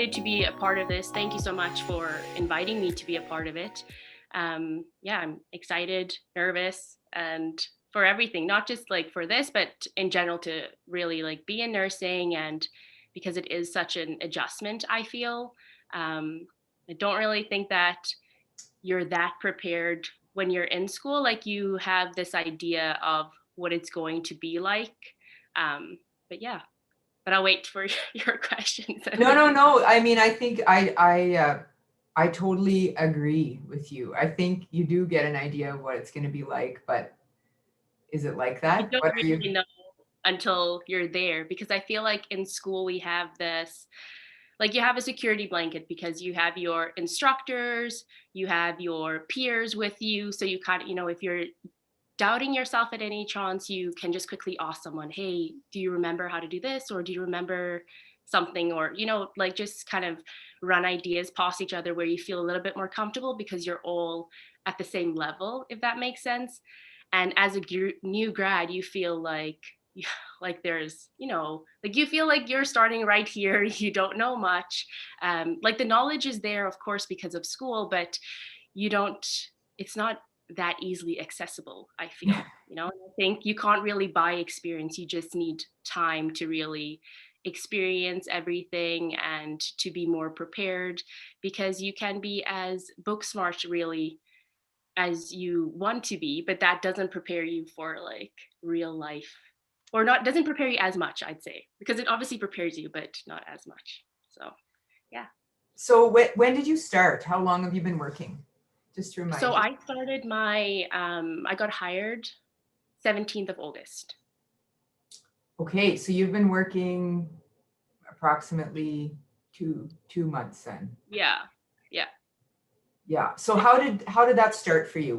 excited to be a part of this. Thank you so much for inviting me to be a part of it. Yeah, I'm excited, nervous, and for everything, not just like for this, but in general to really like be in nursing and because it is such an adjustment, I feel. I don't really think that you're that prepared when you're in school. Like you have this idea of what it's going to be like. Um, but yeah, but I'll wait for your questions. No, no, no. I mean, I think I totally agree with you. I think you do get an idea of what it's going to be like, but is it like You that? don't What are you? really know until you're there because I feel like in school we have this like you have a security blanket because you have your instructors, you have your peers with you. So you kind of, if you're doubting yourself at any chance, you can just quickly ask someone, hey, do you remember how to do this? Or do you remember something? Or, like just kind of run ideas past each other where you feel a little bit more comfortable because you're all at the same level, if that makes sense. And as a new grad, you feel like, like there's, like you feel like you're starting right here. You don't know much. Like the knowledge is there, of course, because of school, but you don't, it's not that easily accessible, I feel. And I think you can't really buy experience. You just need time to really experience everything and to be more prepared because you can be as book smart really as you want to be, but that doesn't prepare you for like real life or not doesn't prepare you as much, I'd say, because it obviously prepares you, but not as much. So, yeah. So when did you start? How long have you been working? Just to So remind you. I started I got hired 17th of August. Okay, so you've been working approximately two months then. Yeah. Yeah. Yeah. So how did that start for you?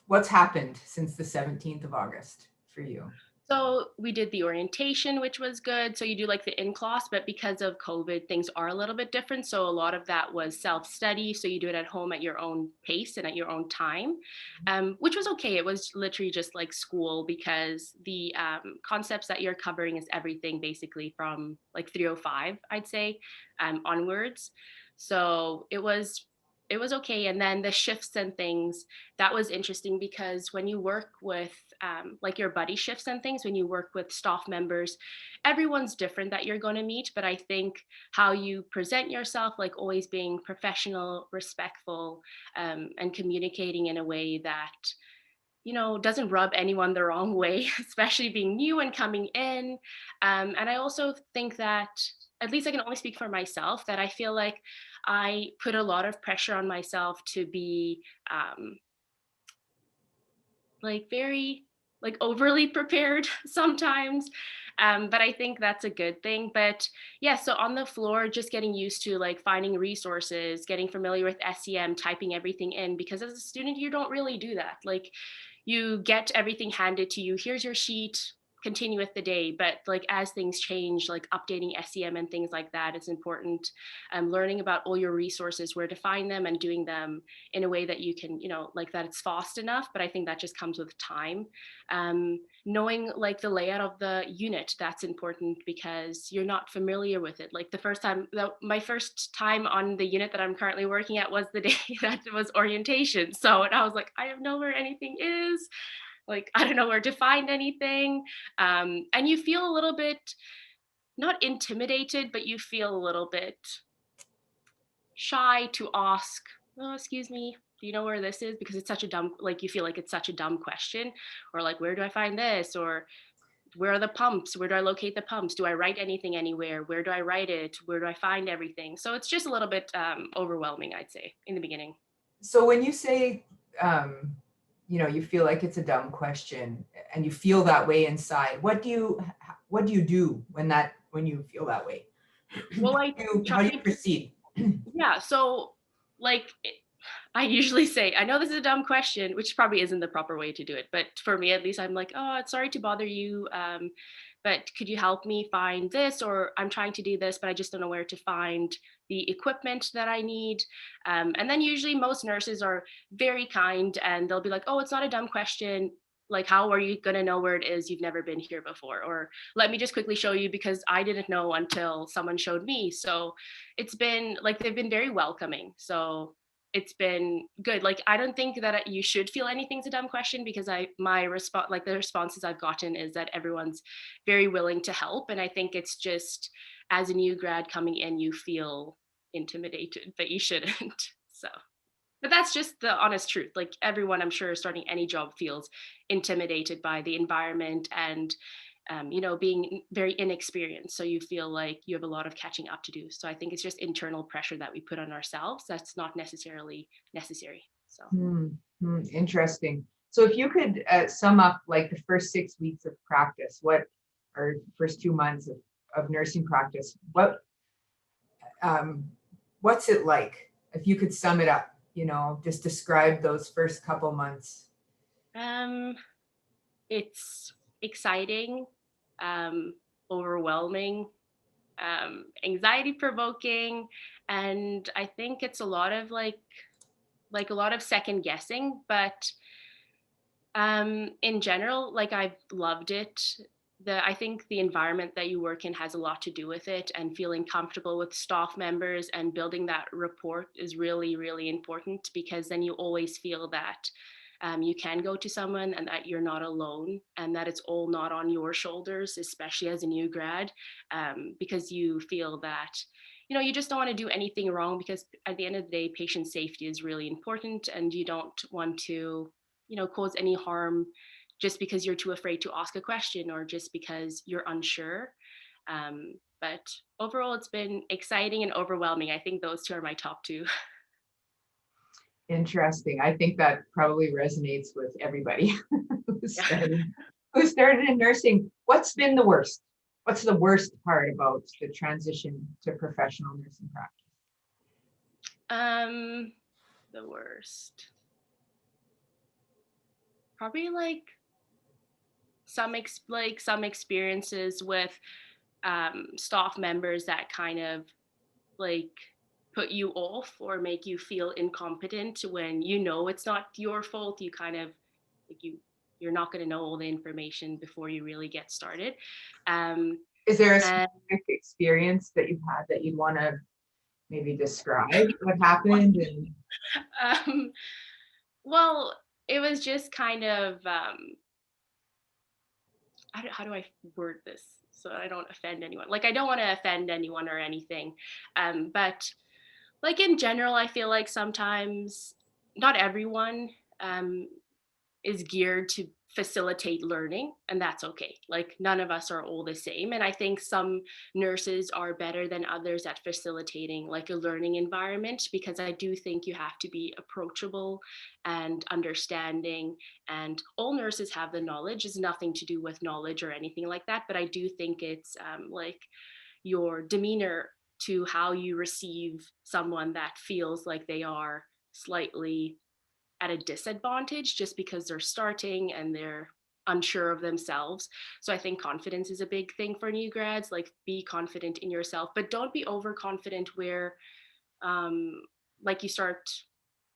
What's happened since the 17th of August for you? So we did the orientation, which was good. So you do like the in class, but because of COVID, things are a little bit different. So a lot of that was self study. So you do it at home at your own pace and at your own time, which was okay. It was literally just like school because the concepts that you're covering is everything basically from like 305, I'd say, onwards. So it was okay. And then the shifts and things, that was interesting because when you work with like your buddy shifts and things, when you work with staff members, everyone's different that you're going to meet. But I think how you present yourself, like always being professional, respectful, and communicating in a way that doesn't rub anyone the wrong way, especially being new and coming in. And I also think that, at least I can only speak for myself, that I feel like I put a lot of pressure on myself to be like very like overly prepared sometimes. But I think that's a good thing. But yeah, so on the floor, just getting used to like finding resources, getting familiar with SEM, typing everything in, because as a student, you don't really do that. Like you get everything handed to you. Here's your sheet, continue with the day. But like as things change, like updating SEM and things like that is important. Learning about all your resources, where to find them, and doing them in a way that you can, like that it's fast enough. But I think that just comes with time. Knowing like the layout of the unit, that's important because you're not familiar with it. Like my first time on the unit that I'm currently working at was the day that it was orientation. So and I was like, I don't know where anything is. Like, I don't know where to find anything. And you feel a little bit, not intimidated, but you feel a little bit shy to ask, oh, excuse me, do you know where this is? Because it's such a dumb, like you feel like it's such a dumb question, or like, where do I find this? Or where are the pumps? Where do I locate the pumps? Do I write anything anywhere? Where do I write it? Where do I find everything? So it's just a little bit overwhelming, I'd say, in the beginning. So when you say, you feel like it's a dumb question and you feel that way inside, what do you do when you feel that way? Well, I How do you try, proceed? yeah. So, like, I usually say, I know this is a dumb question, which probably isn't the proper way to do it. But for me, at least, I'm like, oh, sorry to bother you. But could you help me find this? Or I'm trying to do this, but I just don't know where to find the equipment that I need. And then usually most nurses are very kind and they'll be like, oh, it's not a dumb question. like, how are you going to know where it is? You've never been here before. Or let me just quickly show you because I didn't know until someone showed me. So it's been like they've been very welcoming. So it's been good. Like, I don't think that you should feel anything's a dumb question, because my response, like the responses I've gotten, is that everyone's very willing to help. And I think it's just, as a new grad coming in, you feel intimidated, but you shouldn't. So, but that's just the honest truth. Like, everyone, I'm sure, starting any job feels intimidated by the environment and, being very inexperienced. So you feel like you have a lot of catching up to do. So I think it's just internal pressure that we put on ourselves that's not necessarily necessary. So. Hmm. Interesting. So if you could sum up like the first 6 weeks of practice, or first 2 months of nursing practice, um, what's it like? If you could sum it up, just describe those first couple months. Um, it's exciting, overwhelming, anxiety provoking, and I think it's a lot of like a lot of second guessing, but in general, like, I've loved it. I think the environment that you work in has a lot to do with it, and feeling comfortable with staff members and building that rapport is really, really important, because then you always feel that you can go to someone and that you're not alone and that it's all not on your shoulders, especially as a new grad, because you feel that you just don't want to do anything wrong, because at the end of the day, patient safety is really important, and you don't want to cause any harm just because you're too afraid to ask a question or just because you're unsure. But overall, it's been exciting and overwhelming. I think those two are my top two. Interesting. I think that probably resonates with everybody who Yeah. started, who started in nursing. What's been the worst? What's the worst part about the transition to professional nursing practice? The worst. Probably like some experiences with staff members that kind of like put you off or make you feel incompetent when it's not your fault. You kind of like you're not going to know all the information before you really get started. um Is there a and specific experience that you've had that you'd want to maybe describe what happened? And um well, it was just kind of how do I word this so I don't offend anyone? Like, I don't want to offend anyone or anything, but like, in general, I feel like sometimes not everyone um is geared to facilitate learning, and that's okay. Like, none of us are all the same, and I think some nurses are better than others at facilitating like a learning environment, because I do think you have to be approachable and understanding, and all nurses have the knowledge. It's nothing to do with knowledge or anything like that, but I do think it's like your demeanor to how you receive someone that feels like they are slightly at a disadvantage just because they're starting and they're unsure of themselves. So I think confidence is a big thing for new grads. Like, be confident in yourself, but don't be overconfident where um like you start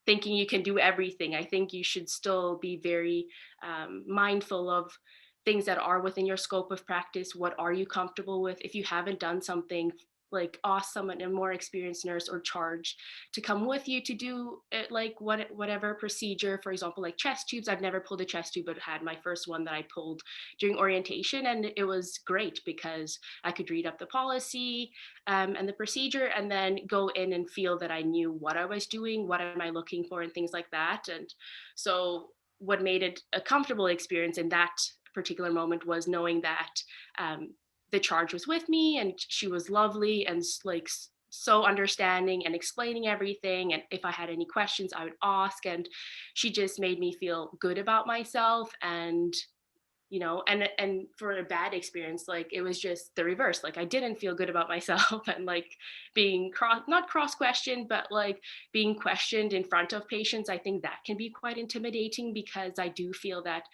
thinking you can do everything. I think you should still be very mindful of things that are within your scope of practice. What are you comfortable with? If you haven't done something, like, ask someone, a more experienced nurse, or charge to come with you to do it, like whatever procedure. For example, like chest tubes. I've never pulled a chest tube, but had my first one that I pulled during orientation, and it was great because I could read up the policy and the procedure, and then go in and feel that I knew what I was doing, what am I looking for, and things like that. And so what made it a comfortable experience in that particular moment was knowing that um, the charge was with me, and she was lovely and like so understanding and explaining everything, and if I had any questions I would ask, and she just made me feel good about myself. And and for a bad experience, like, it was just the reverse. Like, I didn't feel good about myself and like being not cross questioned, but like being questioned in front of patients. I think that can be quite intimidating, because I do feel that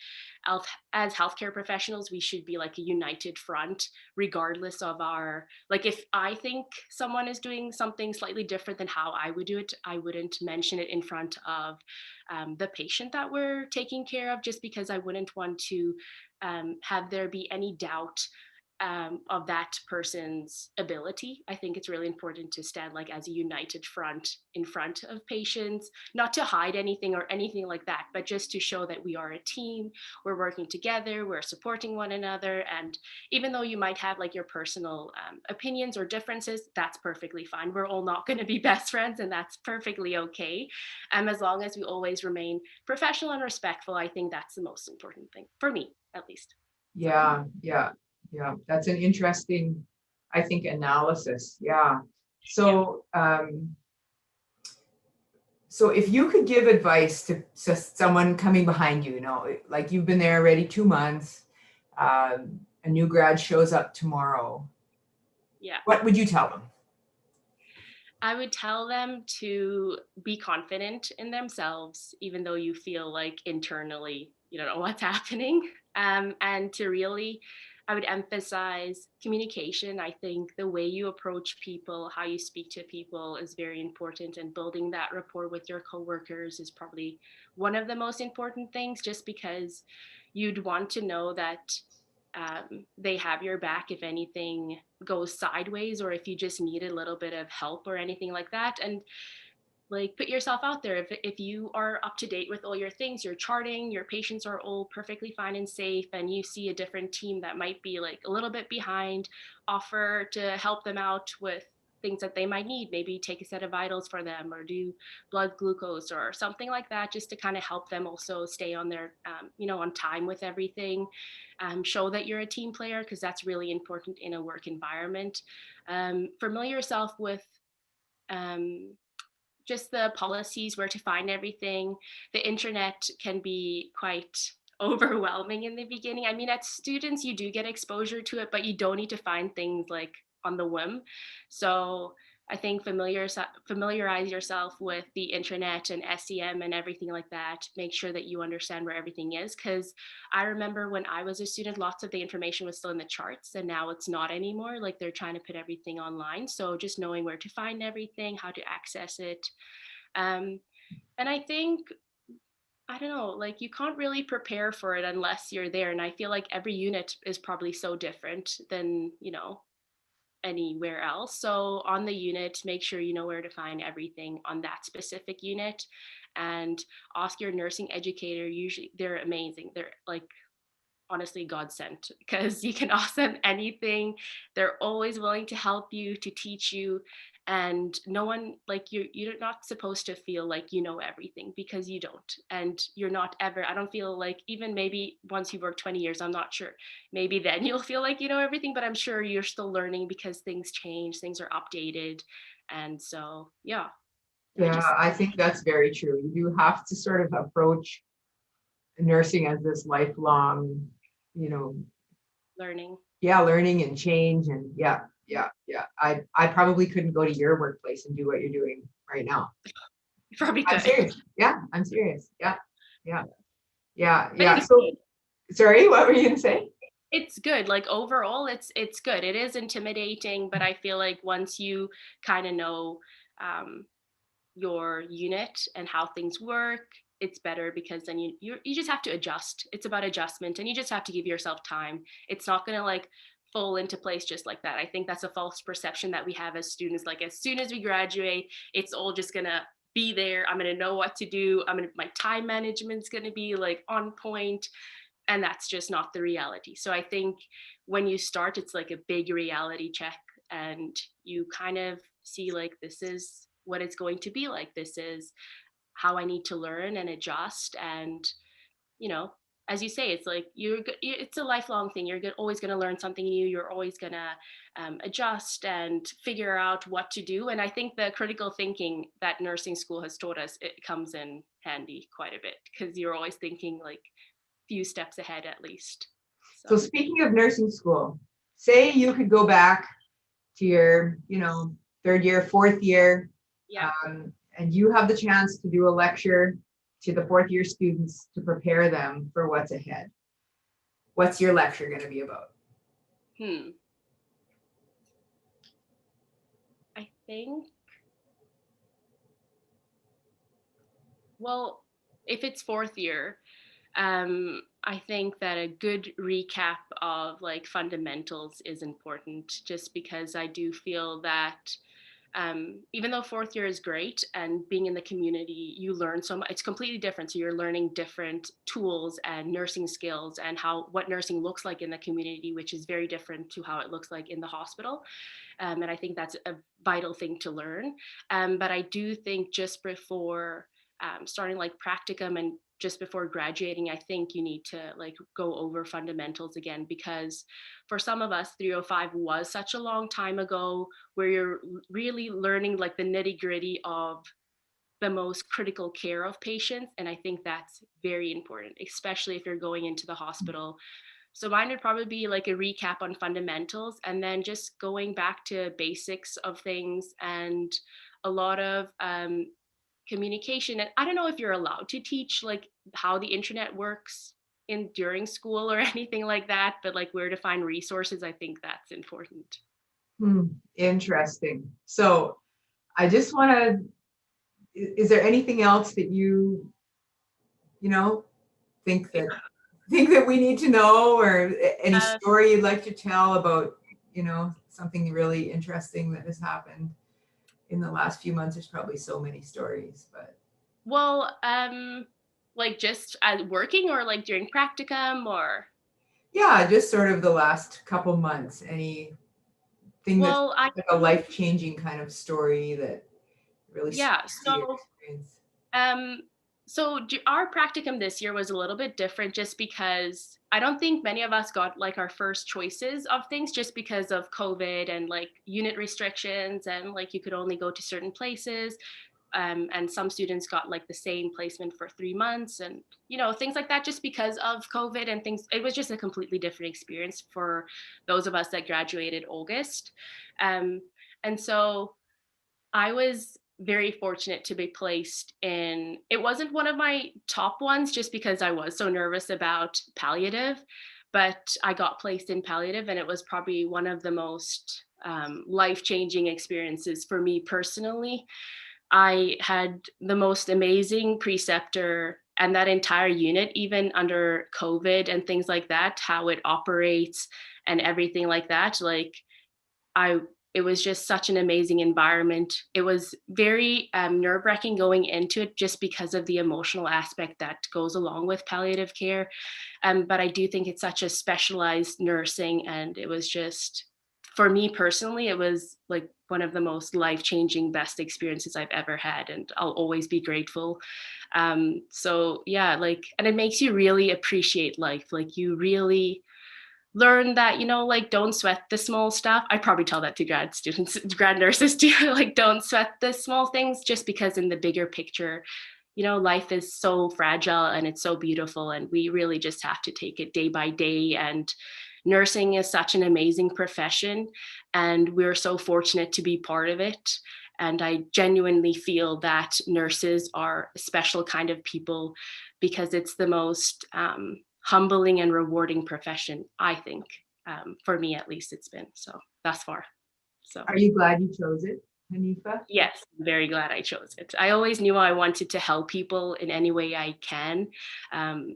as healthcare professionals, we should be like a united front, regardless of our, like, if I think someone is doing something slightly different than how I would do it, I wouldn't mention it in front of the patient that we're taking care of, just because I wouldn't want to have there be any doubt of that person's ability. I think it's really important to stand like as a united front in front of patients, not to hide anything or anything like that, but just to show that we are a team, we're working together, we're supporting one another. And even though you might have like your personal opinions or differences, that's perfectly fine. We're all not going to be best friends, and that's perfectly okay. As long as we always remain professional and respectful, I think that's the most important thing for me, at least. So, Yeah. That's an interesting, I think, analysis. Yeah. yeah. So if you could give advice to someone coming behind you, like you've been there already 2 months, a new grad shows up tomorrow, Yeah. what would you tell them? I would tell them to be confident in themselves, even though you feel like internally you don't know what's happening. And to really, I would emphasize communication. I think the way you approach people, how you speak to people is very important, and building that rapport with your coworkers is probably one of the most important things, just because you'd want to know that they have your back if anything goes sideways, or if you just need a little bit of help or anything like that. And like put yourself out there. If you are up to date with all your things, your charting, your patients are all perfectly fine and safe, and you see a different team that might be like a little bit behind, offer to help them out with things that they might need. Maybe take a set of vitals for them, or do blood glucose or something like that, just to kind of help them also stay on their on time with everything. Show that you're a team player, because that's really important in a work environment. Familiar yourself with um, just the policies, where to find everything. The internet can be quite overwhelming in the beginning. I mean, as students, you do get exposure to it, but you don't need to find things like on the whim. So I think familiarize yourself with the internet and SEM and everything like that. Make sure that you understand where everything is. Because I remember when I was a student, lots of the information was still in the charts, and now it's not anymore. Like they're trying to put everything online. So just knowing where to find everything, how to access it. Um, and I think, I don't know, like you can't really prepare for it unless you're there. And I feel like every unit is probably so different than, anywhere else. So on the unit, make sure you know where to find everything on that specific unit, and ask your nursing educator. Usually they're amazing. They're like honestly God sent, because you can ask them anything. They're always willing to help you, to teach you. And no one, like you're not supposed to feel like you know everything, because you don't. And you're not ever, I don't feel like, even maybe once you work 20 years, I'm not sure, maybe then you'll feel like you know everything, but I'm sure you're still learning, because things change, things are updated. And so yeah, I Yeah, just I think that's very true. You do have to sort of approach nursing as this lifelong, you know, learning. yeah, learning and change. And yeah. I probably couldn't go to your workplace and do what you're doing right now. You probably I'm could. serious. Yeah, I'm serious. Yeah, But yeah. it's So, good. sorry, what were you gonna say? It's good. Like overall, it's good. It is intimidating, but I feel like once you kind of know um, your unit and how things work, it's better, because then you just have to adjust. It's about adjustment, and you just have to give yourself time. It's not gonna like fall into place just like that. I think that's a false perception that we have as students. Like as soon as we graduate, it's all just gonna be there. I'm gonna know what to do. My time management's gonna be like on point, and that's just not the reality. So I think when you start, it's like a big reality check, and you kind of see like, this is what it's going to be like, this is how I need to learn and adjust. And you know as you say, it's like it's a lifelong thing. You're always going to learn something new. You're always going to adjust and figure out what to do. And I think the critical thinking that nursing school has taught us, it comes in handy quite a bit, because you're always thinking like few steps ahead at least. So So speaking of nursing school, say you could go back to your, third year, fourth year, yeah. and you have the chance to do a lecture to the fourth year students to prepare them for what's ahead. What's your lecture going to be about? I think, well, if it's fourth year, I think that a good recap of like fundamentals is important, just because I do feel that even though fourth year is great and being in the community, you learn so much. It's completely different. So you're learning different tools and nursing skills and how what nursing looks like in the community, which is very different to how it looks like in the hospital. And I think that's a vital thing to learn. But I do think just before starting like practicum and just before graduating, I think you need to like go over fundamentals again, because for some of us 305 was such a long time ago, where you're really learning like the nitty gritty of the most critical care of patients. And I think that's very important, especially if you're going into the hospital. So mine would probably be like a recap on fundamentals, and then just going back to basics of things, and a lot of communication. And I don't know if you're allowed to teach like how the internet works in during school or anything like that, but like where to find resources, I think that's important. Hmm, interesting. So I just want to, is there anything else that you know, think that we need to know, or any Uh, story you'd like to tell about, something really interesting that has happened in the last few months? There's probably so many stories, but well, like just working or like during practicum or yeah, just sort of the last couple months, anything that's well, I like a life-changing kind of story that really yeah. speaks to your experience. Um, our practicum this year was a little bit different, just because I don't think many of us got like our first choices of things, just because of COVID and like unit restrictions, and like you could only go to certain places. And some students got like the same placement for 3 months, and things like that, just because of COVID and things. It was just a completely different experience for those of us that graduated August. Um, and so I was very fortunate to be placed in, it wasn't one of my top ones, just because I was so nervous about palliative, but I got placed in palliative, and it was probably one of the most life-changing experiences for me personally. I had the most amazing preceptor, and that entire unit, even under COVID and things like that, how it operates and everything like that. Like, I it was just such an amazing environment. It was very nerve-wracking going into it, just because of the emotional aspect that goes along with palliative care. But I do think it's such a specialized nursing, and it was just, for me personally, it was like one of the most life-changing, best experiences I've ever had, and I'll always be grateful. So yeah, like, and it makes you really appreciate life. Like, you really learn that, like, don't sweat the small stuff. I probably tell that to grad students, grad nurses too, like, don't sweat the small things, just because in the bigger picture, life is so fragile and it's so beautiful, and we really just have to take it day by day. And nursing is such an amazing profession, and we're so fortunate to be part of it. And I genuinely feel that nurses are a special kind of people, because it's the most humbling and rewarding profession, I think. For me, at least, it's been so thus far. So. Are you glad you chose it, Hanifa? Yes, I'm very glad I chose it. I always knew I wanted to help people in any way I can,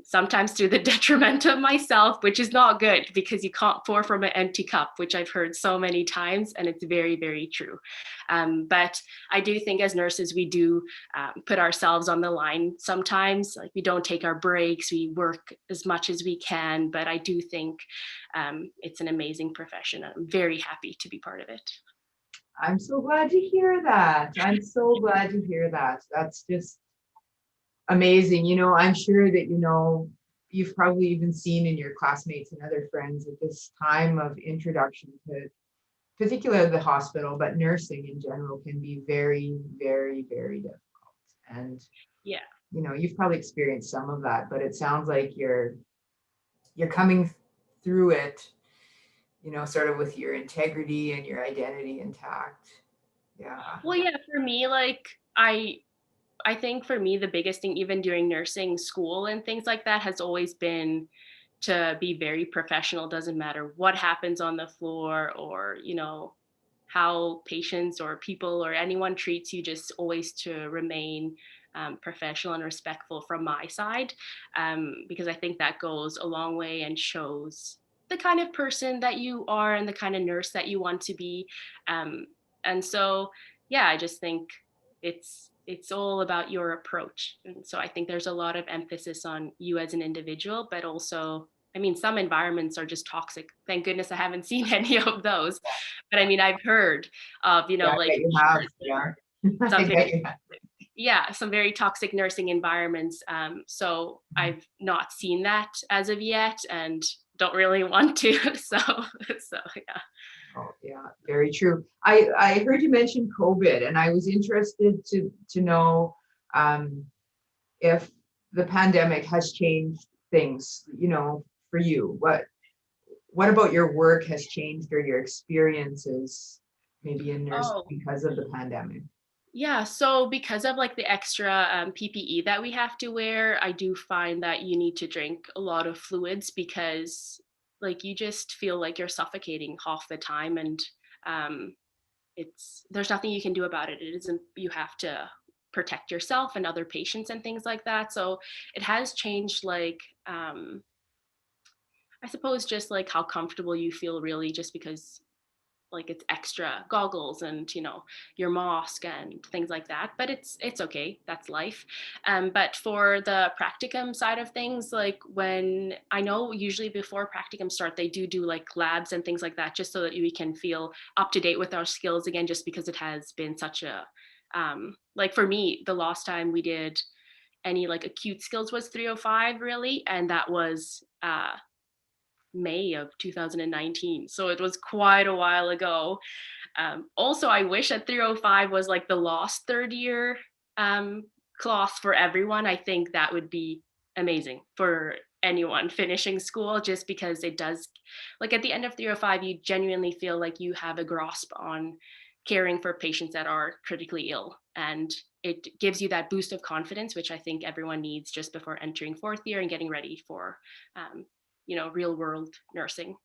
sometimes to the detriment of myself, which is not good, because you can't pour from an empty cup, which I've heard so many times, and it's very, very true. But I do think as nurses, we do put ourselves on the line sometimes. Like, we don't take our breaks, we work as much as we can, but I do think it's an amazing profession. I'm very happy to be part of it. I'm so glad to hear that. I'm so glad to hear that. That's just amazing. I'm sure that, you've probably even seen in your classmates and other friends at this time of introduction to particularly the hospital, but nursing in general can be very, very, very difficult. And, Yeah. you've probably experienced some of that, but it sounds like you're coming through it, sort of with your integrity and your identity intact. Yeah. Well, yeah, for me, like, I think for me, the biggest thing, even during nursing school and things like that, has always been to be very professional. Doesn't matter what happens on the floor, or, how patients or people or anyone treats you, just always to remain professional and respectful from my side, because I think that goes a long way and shows the kind of person that you are and the kind of nurse that you want to be. Um, and so, yeah, I just think it's all about your approach. And so I think there's a lot of emphasis on you as an individual, but also, I mean, some environments are just toxic. Thank goodness I haven't seen any of those. But I mean, I've heard of, Yeah, I like bet you have. Yeah. I some bet you have. yeah, some very toxic nursing environments. So I've not seen that as of yet, and don't really want to. So yeah. Oh, yeah, very true. I heard you mention COVID, and I was interested to know um, if the pandemic has changed things, for you. What about your work has changed or your experiences maybe in nursing Oh, because of the pandemic? yeah. So because of like the extra PPE that we have to wear, I do find that you need to drink a lot of fluids because like you just feel like you're suffocating half the time, and um, it's there's nothing you can do about it. It isn't you have to protect yourself and other patients and things like that. So it has changed like I suppose just like how comfortable you feel really just because like it's extra goggles and your mask and things like that, but it's okay, that's life. But for the practicum side of things, like when I know usually before practicum start they do like labs and things like that just so that we can feel up to date with our skills again, just because it has been such a like for me the last time we did any like acute skills was 305 really, and that was May of 2019, so it was quite a while ago. Also, I wish that 305 was like the last third year um, class for everyone. I think that would be amazing for anyone finishing school, just because it does, like at the end of 305, you genuinely feel like you have a grasp on caring for patients that are critically ill. And it gives you that boost of confidence, which I think everyone needs just before entering fourth year and getting ready for, um, real world nursing.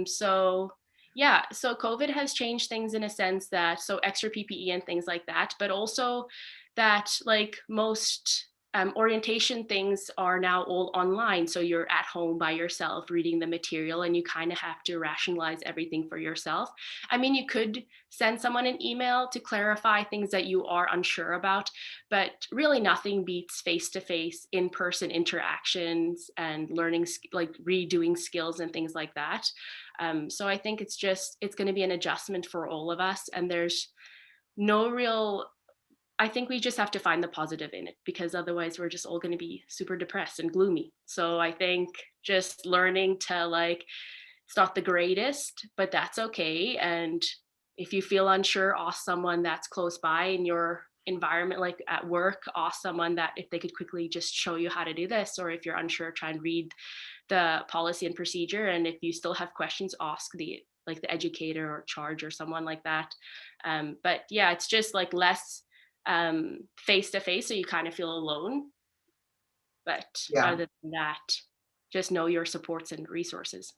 So yeah, so COVID has changed things in a sense that so extra PPE and things like that, but also that like most orientation things are now all online. So you're at home by yourself reading the material and you kind of have to rationalize everything for yourself. I mean, you could send someone an email to clarify things that you are unsure about, but really nothing beats face to face, in person interactions and learning, like redoing skills and things like that. So I think it's going to be an adjustment for all of us. And there's no real, I think we just have to find the positive in it because otherwise we're just all going to be super depressed and gloomy. So I think just learning to like, it's not the greatest, but that's okay. And if you feel unsure, ask someone that's close by in your environment, like at work, ask someone that if they could quickly just show you how to do this, or if you're unsure, try and read the policy and procedure. And if you still have questions, ask the educator or charge or someone like that. But yeah, it's just like less face to face, so you kind of feel alone. But Yeah, other than that, just know your supports and resources.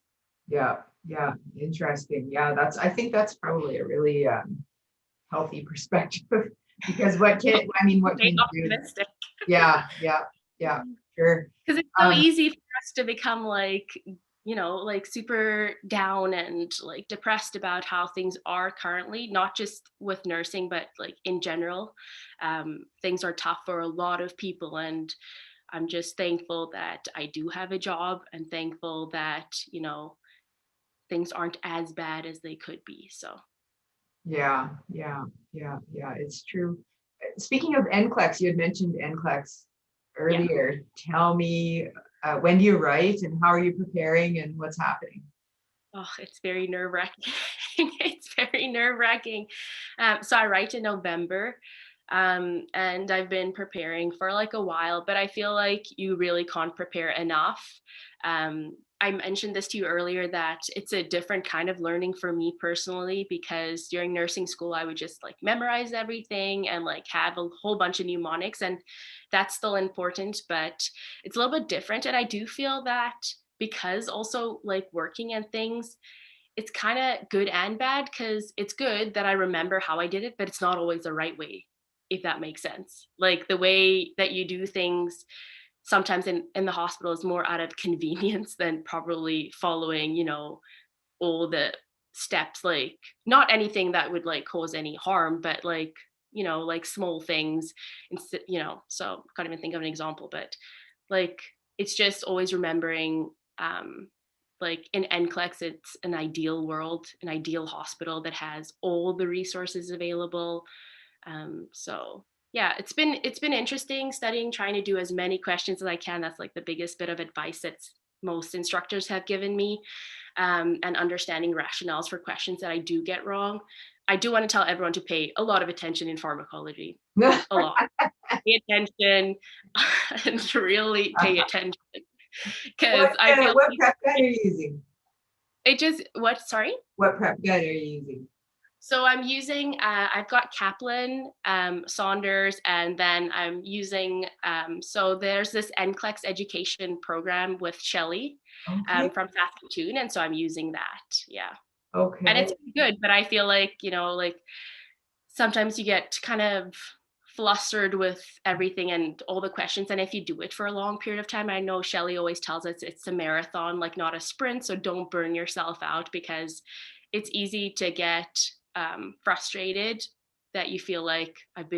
yeah, yeah. Interesting. Yeah, I think that's probably a really healthy perspective because what Stay can you do? optimistic. Yeah, yeah, yeah, sure. Because it's so Um, easy for us to become like, like super down and like depressed about how things are currently, not just with nursing, but like in general. Things are tough for a lot of people. And I'm just thankful that I do have a job and thankful that, things aren't as bad as they could be. So, yeah, yeah, yeah, yeah, it's true. Speaking of NCLEX, you had mentioned NCLEX yeah. earlier. Tell me, when do you write and how are you preparing and what's happening? Oh, it's very nerve wracking. It's very nerve wracking. So I write in November, and I've been preparing for like a while, but I feel like you really can't prepare enough. I mentioned this to you earlier that it's a different kind of learning for me personally because during nursing school, I would just like memorize everything and like have a whole bunch of mnemonics, and that's still important, but it's a little bit different. And I do feel that because also like working and things, it's kind of good and bad because it's good that I remember how I did it, but it's not always the right way. if that makes sense. Like the way that you do things sometimes in the hospital is more out of convenience than probably following, all the steps, like not anything that would like cause any harm, but like, like small things. So I can't even think of an example, but like it's just always remembering, like in NCLEX, it's an ideal world, an ideal hospital that has all the resources available. So yeah, it's been interesting studying, trying to do as many questions as I can. That's like the biggest bit of advice that most instructors have given me, and understanding rationales for questions that I do get wrong. I do want to tell everyone to pay a lot of attention in pharmacology, a lot. Pay attention and really pay attention because I feel What prep guide are you using? it just what sorry. What prep guide are you using? So I'm using, I've got Kaplan, Saunders, and then I'm using, so there's this NCLEX education program with Shelley, Okay. from Saskatchewan. And so I'm using that. Yeah. And Okay. it's good, but I feel like, like sometimes you get kind of flustered with everything and all the questions. And if you do it for a long period of time, I know Shelley always tells us it's a marathon, like not a sprint. So don't burn yourself out, because it's easy to get frustrated that you feel like I've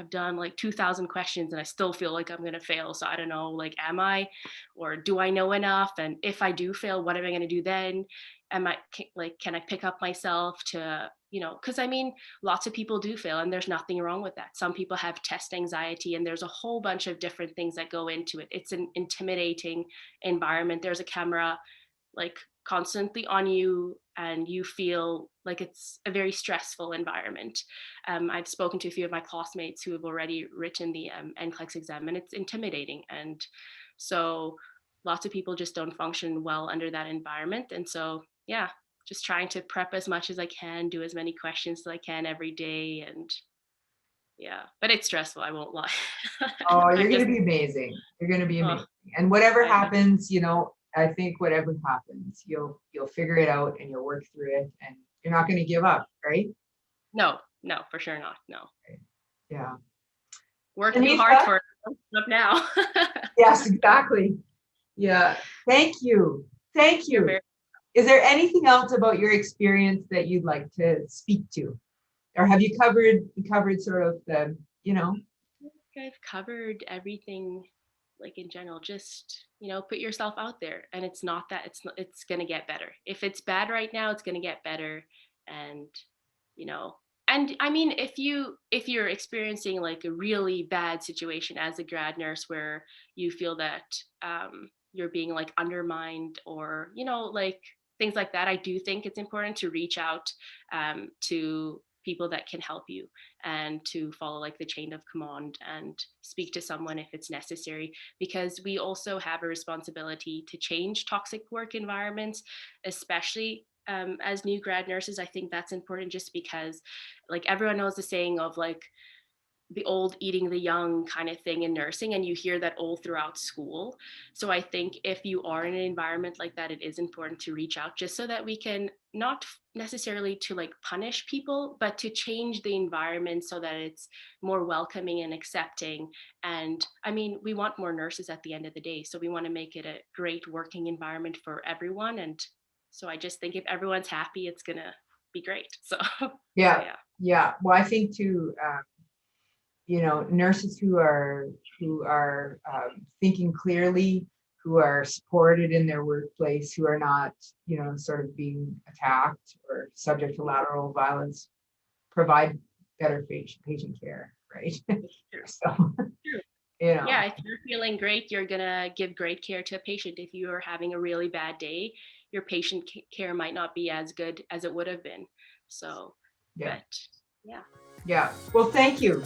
done like 2,000 questions and I still feel like I'm going to fail. So I don't know, like, am I, or do I know enough? And if I do fail, what am I going to do then? Can I pick up myself to, because I mean, lots of people do fail and there's nothing wrong with that. Some people have test anxiety and there's a whole bunch of different things that go into it. It's an intimidating environment. There's a camera like constantly on you and you feel like it's a very stressful environment. I've spoken to a few of my classmates who have already written the NCLEX exam, and it's intimidating. And so lots of people just don't function well under that environment. And so, yeah, just trying to prep as much as I can, do as many questions as I can every day. And yeah, but it's stressful, I won't lie. Oh, you're I'm going to just, be amazing. You're going to be oh, amazing. And whatever I hope. happens, I think whatever happens, you'll figure it out and you'll work through it and you're not going to give up, right? No, no, for sure not. No. Yeah. Work too hard Hanifa? for it. Up now. Yes, exactly. Yeah. Thank you. Thank You're you. very. Is there anything else about your experience that you'd like to speak to? Or have you covered sort of I've covered everything, like in general. Just put yourself out there, and it's not that it's gonna get better. If it's bad right now, it's gonna get better, and you know. And I mean, if you're experiencing like a really bad situation as a grad nurse, where you feel that you're being like undermined, or like things like that, I do think it's important to reach out to people that can help you, and to follow like the chain of command and speak to someone if it's necessary, because we also have a responsibility to change toxic work environments, especially as new grad nurses. I think that's important, just because like everyone knows the saying of like the old eating the young kind of thing in nursing, and you hear that all throughout school. So I think if you are in an environment like that, it is important to reach out, just so that we can not necessarily to like punish people, but to change the environment so that it's more welcoming and accepting. And I mean, we want more nurses at the end of the day, so we want to make it a great working environment for everyone. And so I just think if everyone's happy, it's gonna be great. So so Yeah, yeah. yeah. Well, I think too, nurses who are thinking clearly, who are supported in their workplace, who are not, sort of being attacked or subject to lateral violence, provide better patient care, right? True. So, True. you know, Yeah, if you're feeling great, you're gonna give great care to a patient. If you are having a really bad day, your patient care might not be as good as it would have been. So, yeah, but yeah. yeah. Well, thank you.